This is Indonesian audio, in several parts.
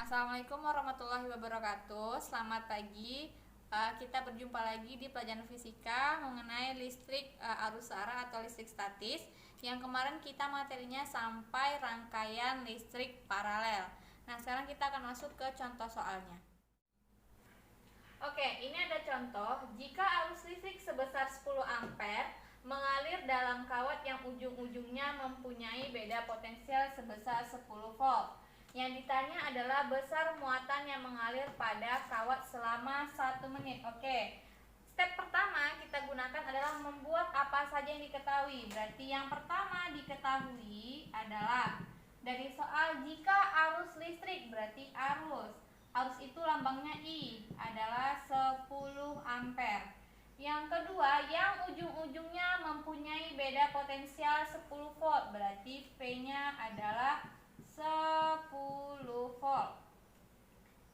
Assalamualaikum warahmatullahi wabarakatuh. Selamat pagi. Kita berjumpa lagi di pelajaran fisika mengenai listrik arus arah atau listrik statis. Yang kemarin kita materinya sampai rangkaian listrik paralel. Nah, sekarang kita akan masuk ke contoh soalnya. Oke, ini ada contoh. Jika arus listrik sebesar 10 ampere mengalir dalam kawat yang ujung-ujungnya mempunyai beda potensial sebesar 10 volt. Yang ditanya adalah besar muatan yang mengalir pada kawat selama 1 menit. Oke, step pertama kita gunakan adalah membuat apa saja yang diketahui. Berarti yang pertama diketahui adalah dari soal jika arus listrik, berarti arus itu lambangnya I, adalah 10 ampere. Yang kedua, yang ujung-ujungnya mempunyai beda potensial 10 volt, berarti V-nya adalah 10 volt.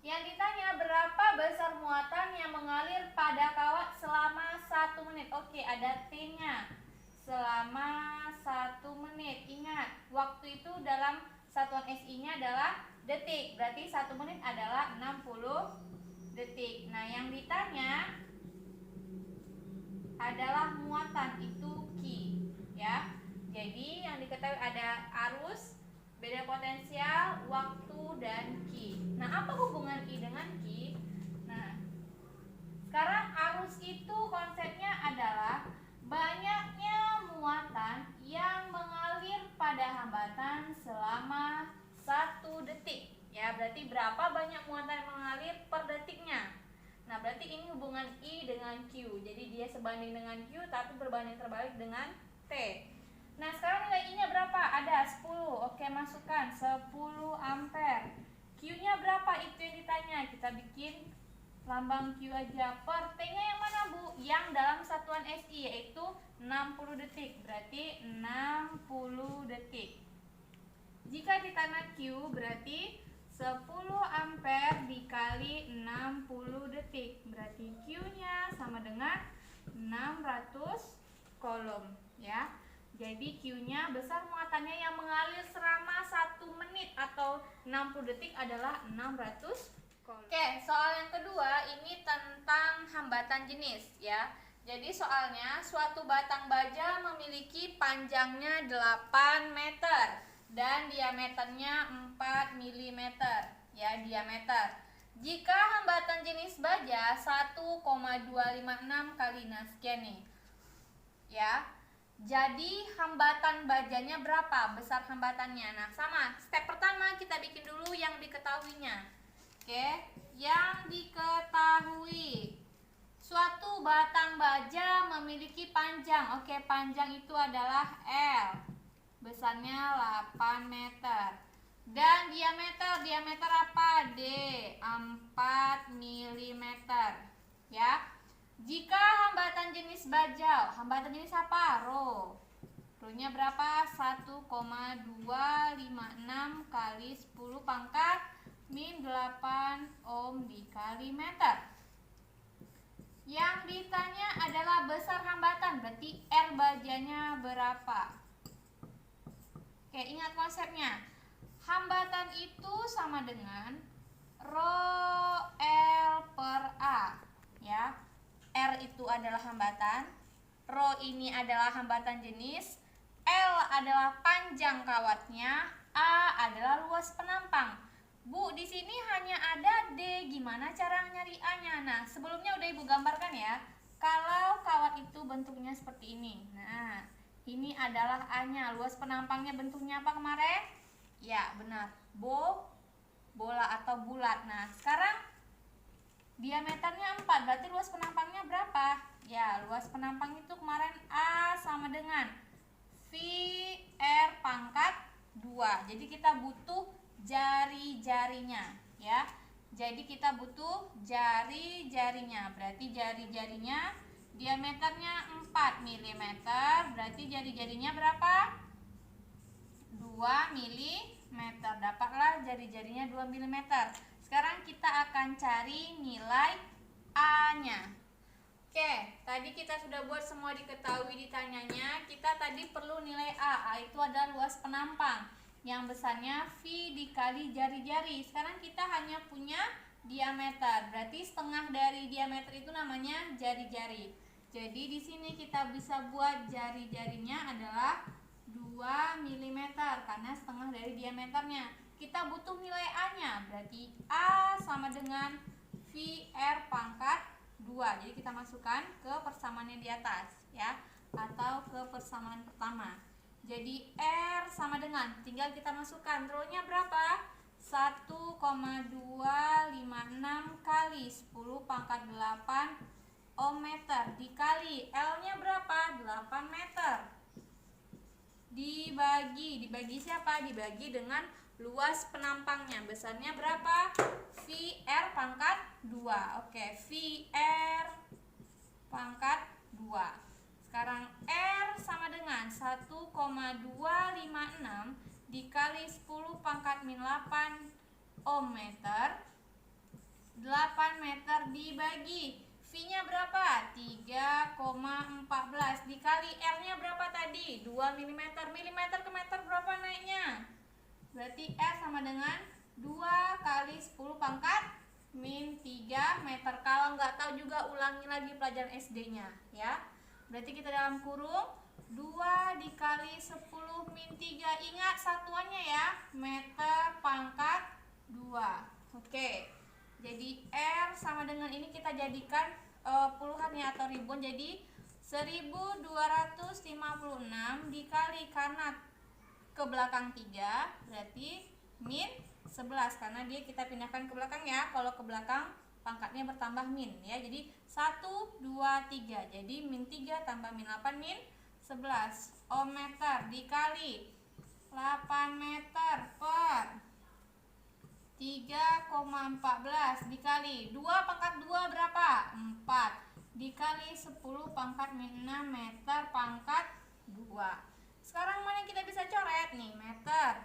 Yang ditanya berapa besar muatan yang mengalir pada kawat selama 1 menit. Oke, ada T-nya. Selama 1 menit. Ingat, waktu itu dalam satuan SI-nya adalah detik. Berarti 1 menit adalah 60 detik. Nah, yang ditanya adalah muatan, itu Q, ya. Jadi yang diketahui ada arus, beda potensial, waktu, dan Q. Nah, apa hubungan I dengan Q? Nah, sekarang arus itu konsepnya adalah banyaknya muatan yang mengalir pada hambatan selama 1 detik. Ya, berarti berapa banyak muatan yang mengalir per detiknya. Nah, berarti ini hubungan I dengan Q. Jadi dia sebanding dengan Q tapi berbanding terbalik dengan T. Nah, sekarang nilai I-nya berapa? Ada 10. Oke, masukkan 10 ampere. Q-nya berapa? Itu yang ditanya. Kita bikin lambang Q aja. Per T-nya yang mana, Bu? Yang dalam satuan SI, yaitu 60 detik. Berarti 60 detik. Jika ditanya Q, berarti 10 ampere dikali 60 detik. Berarti Q-nya sama dengan 600 kolom, ya. Jadi Q-nya besar muatannya yang mengalir selama 1 menit atau 60 detik adalah 600 kolom. Oke, soal yang kedua ini tentang hambatan jenis, ya. Jadi soalnya suatu batang baja memiliki panjangnya 8 meter dan diameternya 4 mm, ya, diameter. Jika hambatan jenis baja 1,256 kali, nah sekian nih, ya. Jadi hambatan bajanya berapa? Besar hambatannya. Nah, sama. Step pertama kita bikin dulu yang diketahuinya. Oke, yang diketahui. Suatu batang baja memiliki panjang. Oke, panjang itu adalah L. Besarnya 8 meter. Dan diameter apa? D, 4 mm. Ya. Jika hambatan jenis baja, hambatan jenis apa? Rho. Rho-nya berapa? 1,256 kali 10 pangkat min 8 ohm dikali meter. Yang ditanya adalah besar hambatan, berarti R bajanya berapa? Oke, ingat konsepnya. Hambatan itu sama dengan Rho L per A, ya. R itu adalah hambatan, Rho ini adalah hambatan jenis, L adalah panjang kawatnya, A adalah luas penampang. Bu, di sini hanya ada D, gimana cara nyari A-nya? Nah, sebelumnya udah Ibu gambarkan ya. Kalau kawat itu bentuknya seperti ini. Nah, ini adalah A-nya. Luas penampangnya bentuknya apa kemarin? Ya, benar. Bola atau bulat. Nah, sekarang diameternya 4, berarti luas penampangnya berapa? Ya, luas penampang itu kemarin A sama dengan V R pangkat 2. Jadi kita butuh jari-jarinya, ya. Jadi kita butuh jari-jarinya. Berarti jari-jarinya diameternya 4 mm, berarti jari-jarinya berapa? 2 mm. Dapatlah jari-jarinya 2 mm. Sekarang kita akan cari nilai A-nya. Oke, tadi kita sudah buat semua diketahui ditanyanya. Kita tadi perlu nilai A. A itu adalah luas penampang. yang besarnya V dikali jari-jari. Sekarang kita hanya punya diameter, berarti setengah dari diameter itu namanya jari-jari. Jadi di sini kita bisa buat jari-jarinya adalah 2 mm karena setengah dari diameternya. Kita butuh nilai A-nya, berarti A sama dengan VR pangkat 2. Jadi kita masukkan ke persamaannya di atas ya, atau ke persamaan pertama. Jadi R sama dengan, tinggal kita masukkan rho-nya berapa? 1,256 kali 10 pangkat 8 ohm meter dikali L-nya berapa? 8 meter. Dibagi siapa? Dibagi dengan luas penampangnya. Besarnya berapa? VR pangkat 2. Oke, VR pangkat 2. Sekarang R sama dengan 1,256 dikali 10 pangkat min 8 ohm meter. 8 meter dibagi V-nya berapa? 3,14 dikali R-nya berapa tadi? 2 mm. Milimeter ke meter berapa naiknya? Berarti R sama dengan 2 kali 10 pangkat min 3 meter. Kalau nggak tahu juga ulangi lagi pelajaran SD-nya ya. Berarti kita dalam kurung 2 dikali 10 min 3. Ingat satuannya ya, meter pangkat 2. Oke. Jadi R sama dengan ini kita jadikan puluhan ya atau ribuan. Jadi 1256 dikali karena ke belakang 3 berarti min 11 karena dia kita pindahkan ke belakang ya. Kalau ke belakang pangkatnya bertambah min ya. Jadi 1 2 3. Jadi min 3 tambah min 8 min 11 ohm meter dikali 8 meter per 3,14 dikali 2 pangkat 2 berapa? 4 dikali 10 pangkat min 6 meter pangkat 2. Sekarang mana yang kita bisa coret nih? Meter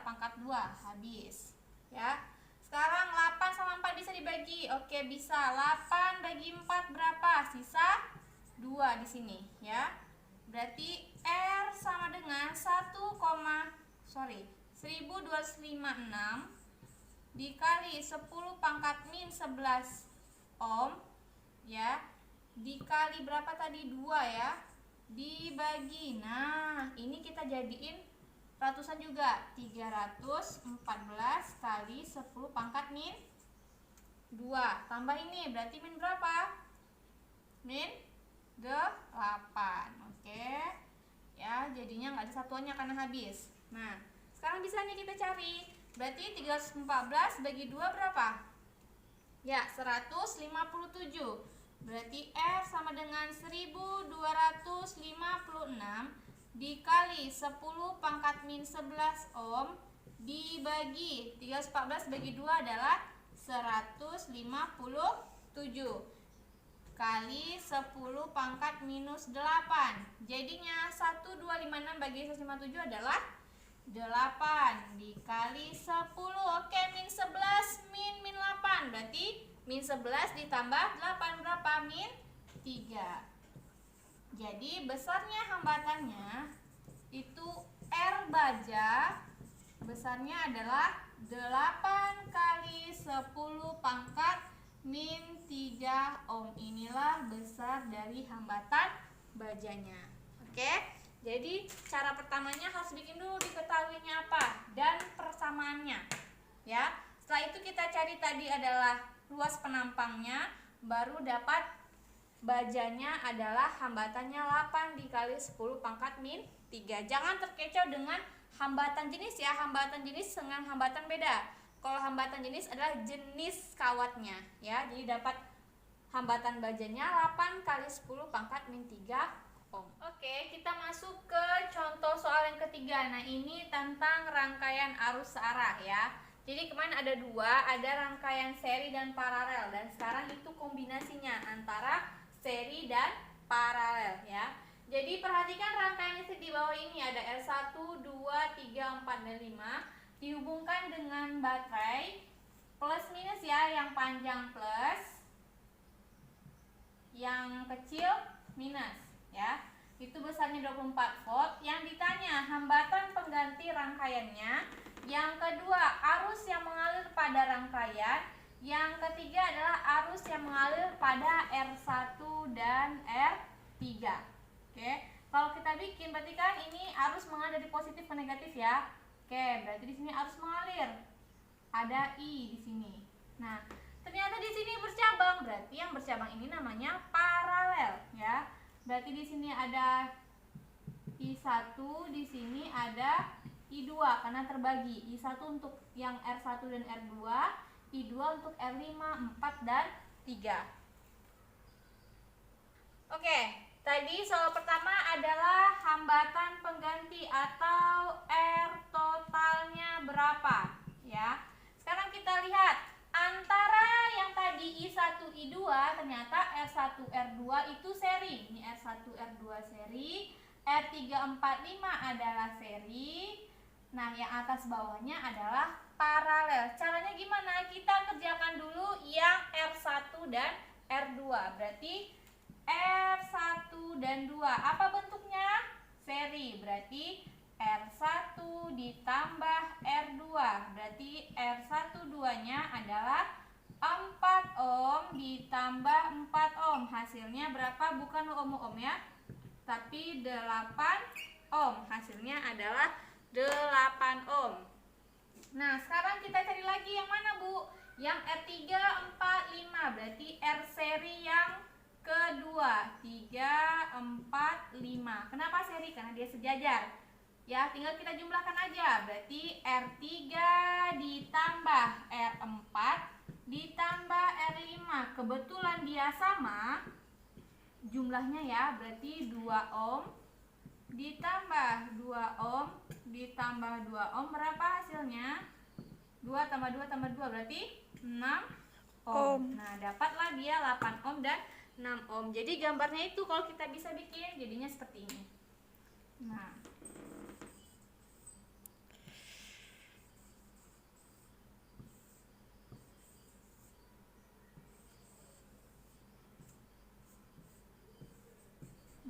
pangkat 2 habis ya. Sekarang 8 sama 4 bisa dibagi. Oke, bisa. 8 bagi 4 berapa? Sisa 2 di sini ya. Berarti R sama dengan 1256 dikali 10 pangkat min 11 ohm ya, dikali berapa tadi? 2 ya, dibagi. Nah ini kita jadiin ratusan juga, 314 kali 10 pangkat min 2 tambah ini berarti min berapa? Min 8. Oke ya, jadinya nggak ada satuannya karena habis. Nah sekarang bisa nih kita cari. Berarti 314 bagi 2 berapa? Ya, 157. Berarti R sama dengan 1256 dikali 10 pangkat min 11 ohm dibagi 314 bagi 2 adalah 157 kali 10 pangkat minus 8. Jadinya 1256 bagi 157 adalah 8 dikali 10. Oke, min 11 min 8. Berarti min 11 ditambah 8 berapa? Min 3. Jadi besarnya hambatannya itu R baja besarnya adalah 8 kali 10 pangkat min 3 ohm. Inilah besar dari hambatan bajanya. Oke. Jadi cara pertamanya harus bikin dulu diketahuinya apa dan persamaannya ya. Setelah itu kita cari tadi adalah luas penampangnya, baru dapat bajanya adalah hambatannya 8 dikali 10 pangkat min 3. Jangan terkecoh dengan hambatan jenis ya. Hambatan jenis dengan hambatan beda. Kalau hambatan jenis adalah jenis kawatnya ya. Jadi dapat hambatan bajanya 8 kali 10 pangkat min 3 ohm. Oke, kita masuk ke contoh soal yang ketiga. Nah, ini tentang rangkaian arus searah ya. Jadi kemarin ada dua, ada rangkaian seri dan paralel. Dan sekarang itu kombinasinya antara seri dan paralel ya. Jadi perhatikan rangkaian listrik di bawah ini ada R1, 2, 3, 4, dan 5 dihubungkan dengan baterai plus minus ya, yang panjang plus, yang kecil minus ya. itu besarnya 24 volt. Yang ditanya hambatan pengganti rangkaiannya. Yang kedua, arus yang mengalir pada rangkaian. Yang ketiga adalah arus yang mengalir pada R1 dan R3. Oke, kalau kita bikin berarti kan ini arus mengalir dari positif ke negatif ya. Oke, berarti di sini arus mengalir. Ada I di sini. Nah, ternyata di sini bercabang, berarti yang bercabang ini namanya paralel ya. Berarti di sini ada I1, di sini ada I2 karena terbagi. I1 untuk yang R1 dan R2, I2 untuk R5, 4 dan 3. Oke, tadi soal pertama adalah hambatan pengganti atau R totalnya berapa ya. Sekarang kita lihat antara yang tadi I1, I2 ternyata R1, R2 itu seri. Ini R1, R2 seri, R3, 4, 5 adalah seri. Nah, yang atas bawahnya adalah paralel. Caranya gimana? Kita kerjakan dulu yang R1 dan R2. Berarti R1 dan 2. Apa bentuknya? Seri. Berarti R1 ditambah R2. Berarti R1 2-nya adalah 4 ohm ditambah 4 ohm. Hasilnya berapa? Bukan ohm ya, tapi 8 ohm. Hasilnya adalah 8 ohm. Nah, sekarang kita cari lagi yang mana, Bu? Yang R3, 4, 5. Berarti R seri yang kedua. 3, 4, 5. Kenapa seri? Karena dia sejajar. Ya, tinggal kita jumlahkan aja. Berarti R3 ditambah R4 ditambah R5. Kebetulan dia sama jumlahnya ya. Berarti 2 ohm ditambah 2 ohm ditambah 2 ohm. Berapa hasilnya? 2 tambah 2 tambah 2 berarti 6 ohm. Nah, dapatlah dia 8 ohm dan 6 ohm. Jadi gambarnya itu kalau kita bisa bikin jadinya seperti ini.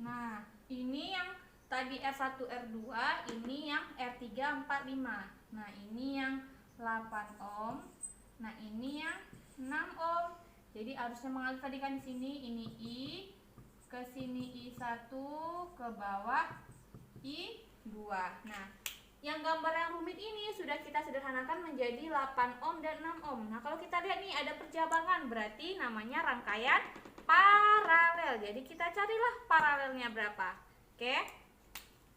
Nah, ini yang tadi R1, R2, ini yang R3, 4, 5. Nah, ini yang 8 ohm. Nah, ini yang 6 ohm. Jadi arusnya mengalir tadi kan di sini, ini I, ke sini I1, ke bawah I2. Nah, yang gambar yang rumit ini sudah kita sederhanakan menjadi 8 ohm dan 6 ohm. Nah, kalau kita lihat nih ada percabangan, berarti namanya rangkaian paralel. Jadi kita carilah paralelnya berapa. Oke.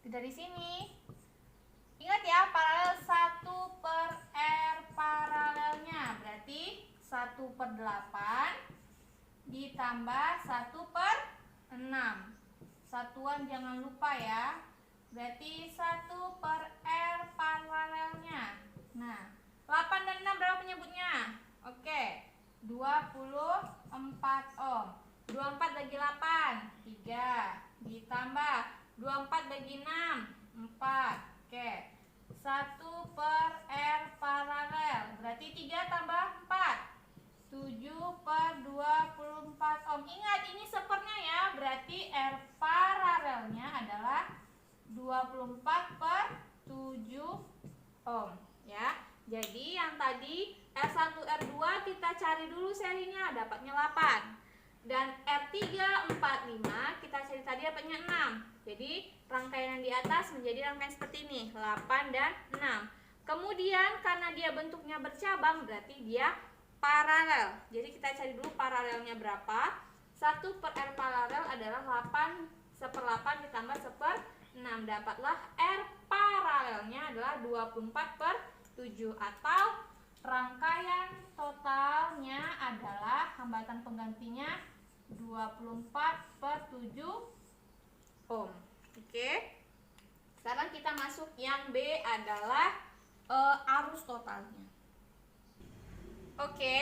Dari sini. Ingat ya, paralel 1 per R paralelnya. Berarti 1/8 ditambah 1/6. Satuan jangan lupa ya. Berarti 1 per R paralelnya. Nah, 8 dan 6 berapa penyebutnya? Oke, 24 ohm. 24 bagi 8, 3. Ditambah 24 bagi 6, 4. Oke, 1 per R paralel. Berarti 3 tambah 4, 7/24 ohm. Ingat, ini sepernya ya. Berarti R paralelnya adalah 24/7 ohm ya. Jadi yang tadi R1, R2 kita cari dulu serinya, dapatnya 8. Dan R3, 4, 5 kita cari tadi dapatnya 6. Jadi rangkaian yang di atas menjadi rangkaian seperti ini, 8 dan 6. Kemudian karena dia bentuknya bercabang, berarti dia paralel. Jadi kita cari dulu paralelnya berapa. 1 per R paralel adalah 8/8 ditambah 1/6. Dapatlah R paralelnya adalah 24/7 atau rangkaian totalnya adalah hambatan penggantinya 24/7 ohm. Oke. Sekarang kita masuk yang B adalah arus totalnya. Oke.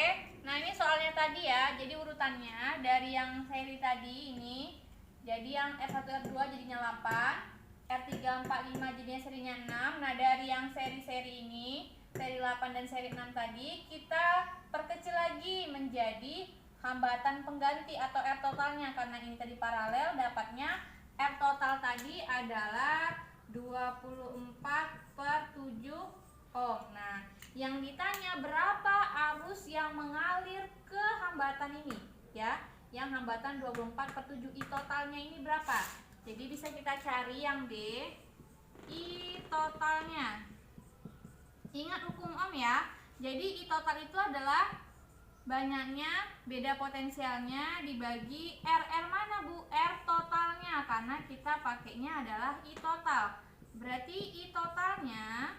Nah, ini soalnya tadi ya. Jadi urutannya dari yang seri tadi ini. Jadi yang R1, R2 jadinya 8, R3, 4, 5 jadinya serinya 6. Nah, dari yang seri-seri ini, seri 8 dan seri 6 tadi, kita perkecil lagi menjadi hambatan pengganti atau R totalnya. Karena ini tadi paralel, dapatnya R total tadi adalah 24/7 ohm. Nah, yang ditanya berapa arus yang mengalir ke hambatan ini, ya? Yang hambatan 24/7, I totalnya ini berapa? Jadi bisa kita cari yang D, I totalnya. Ingat hukum Ohm ya. Jadi I total itu adalah banyaknya beda potensialnya dibagi R mana Bu? R totalnya, karena kita pakainya adalah I total. Berarti I totalnya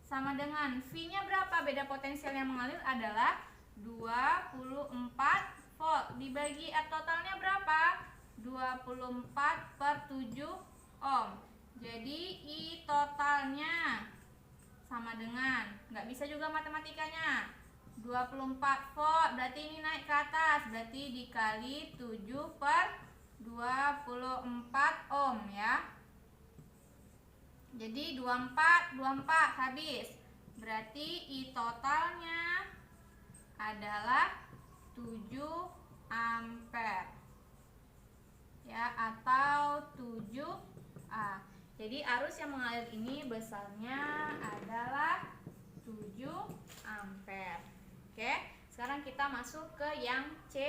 sama dengan V-nya berapa? Beda potensial yang mengalir adalah 24 volt. Dibagi R totalnya berapa? 24/7 ohm. Jadi I totalnya sama dengan, nggak bisa juga matematikanya, 24 volt, berarti ini naik ke atas, berarti dikali 7/24 ohm ya. Jadi 24 habis. Berarti I totalnya adalah 7 ampere. Ya, atau 7A. Jadi arus yang mengalir ini besarnya adalah 7 ampere. Oke, sekarang kita masuk ke yang C.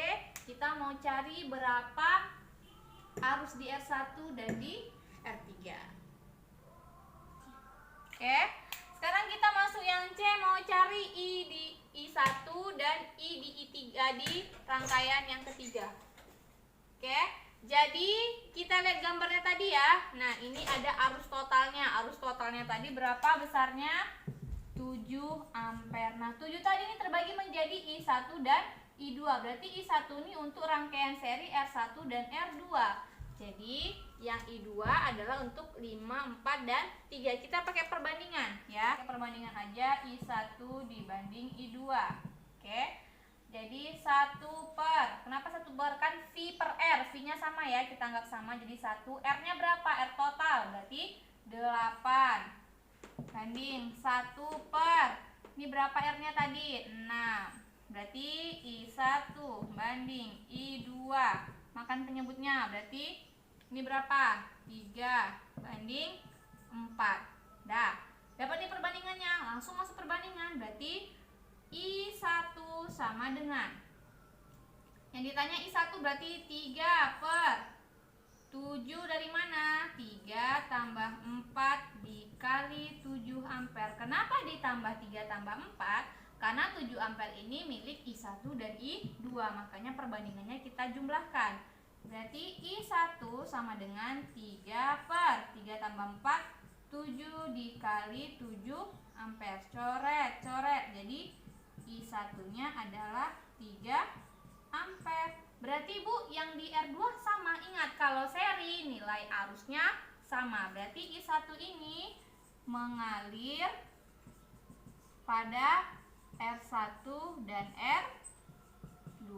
Kita mau cari berapa arus di R1 dan di R3. Oke, sekarang kita masuk yang C, mau cari I di I1 dan I di I3 di rangkaian yang ketiga. Oke, jadi kita lihat gambarnya tadi ya. Nah, ini ada arus totalnya. Arus totalnya tadi berapa besarnya? 7 ampere. Nah, 7 tadi ini terbagi menjadi I1 dan I2. Berarti I1 ini untuk rangkaian seri R1 dan R2. Jadi, yang I2 adalah untuk 5, 4, dan 3. Kita pakai perbandingan ya. Pakai perbandingan aja I1 dibanding I2. Oke. Jadi 1 per, kenapa 1 per? Kan V per R, V-nya sama ya, kita anggap sama, jadi 1. R-nya berapa? R total, berarti 8. Banding 1 per, ini berapa R-nya tadi? 6. Berarti I1 banding I2. Makan penyebutnya, berarti ini berapa? 3 banding 4. Dah, dapat nih perbandingannya, langsung masuk perbandingan, berarti I1 sama dengan, yang ditanya I1 berarti 3 per 7 dari mana? 3 tambah 4 dikali 7 ampere. Kenapa ditambah 3 tambah 4? Karena 7 ampere ini milik I1 dan I2, makanya perbandingannya kita jumlahkan. Berarti I1 sama dengan 3 per 3 tambah 4, 7 dikali 7 ampere. Coret. Jadi I1-nya adalah 3 ampere. Berarti Bu, yang di R2 sama. Ingat, kalau seri nilai arusnya sama. Berarti I1 ini mengalir pada R1 dan R2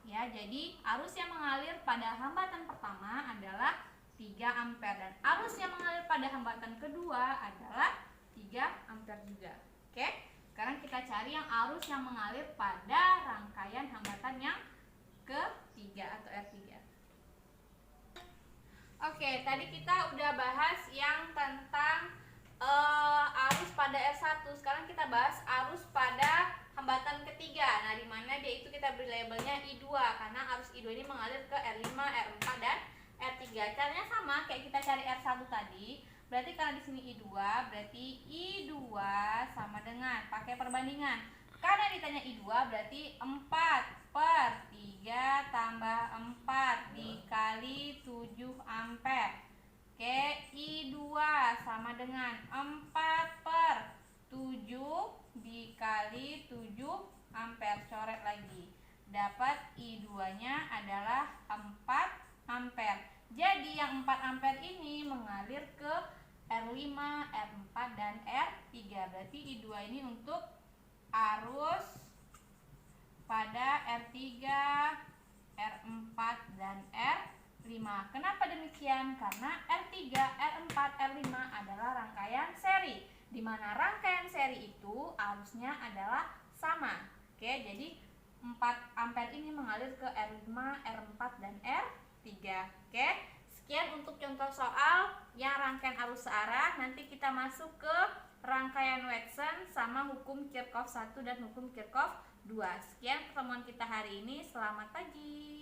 ya. Jadi arus yang mengalir pada hambatan pertama adalah 3 ampere dan arus yang mengalir pada hambatan kedua adalah 3 ampere juga. Oke? Sekarang kita cari yang arus yang mengalir pada rangkaian hambatan yang ketiga atau R3. Oke, tadi kita udah bahas yang tentang arus pada R1. Sekarang kita bahas arus pada hambatan ketiga. Nah, di mana dia itu kita beri labelnya I2 karena arus I2 ini mengalir ke R5, R4 dan R3. Caranya sama kayak kita cari R1 tadi. Berarti karena di sini I2, berarti I2 sama dengan, pakai perbandingan. Karena ditanya I2 berarti 4 per 3 tambah 4 dikali 7 ampere. Oke, I2 sama dengan 4 per 7 dikali 7 ampere. Coret lagi. Dapat I2-nya adalah 4 ampere. Jadi yang 4 ampere ini mengalir ke R5, R4 dan R3. Berarti I2 ini untuk arus pada R3, R4 dan R5. Kenapa demikian? Karena R3, R4, R5 adalah rangkaian seri, di mana rangkaian seri itu arusnya adalah sama. Oke, jadi 4 ampere ini mengalir ke R5, R4 dan R3. Oke, Sekian untuk contoh soal yang rangkaian arus searah. Nanti kita masuk ke rangkaian Watson sama hukum Kirchhoff 1 dan hukum Kirchhoff 2. Sekian pertemuan kita hari ini. Selamat pagi.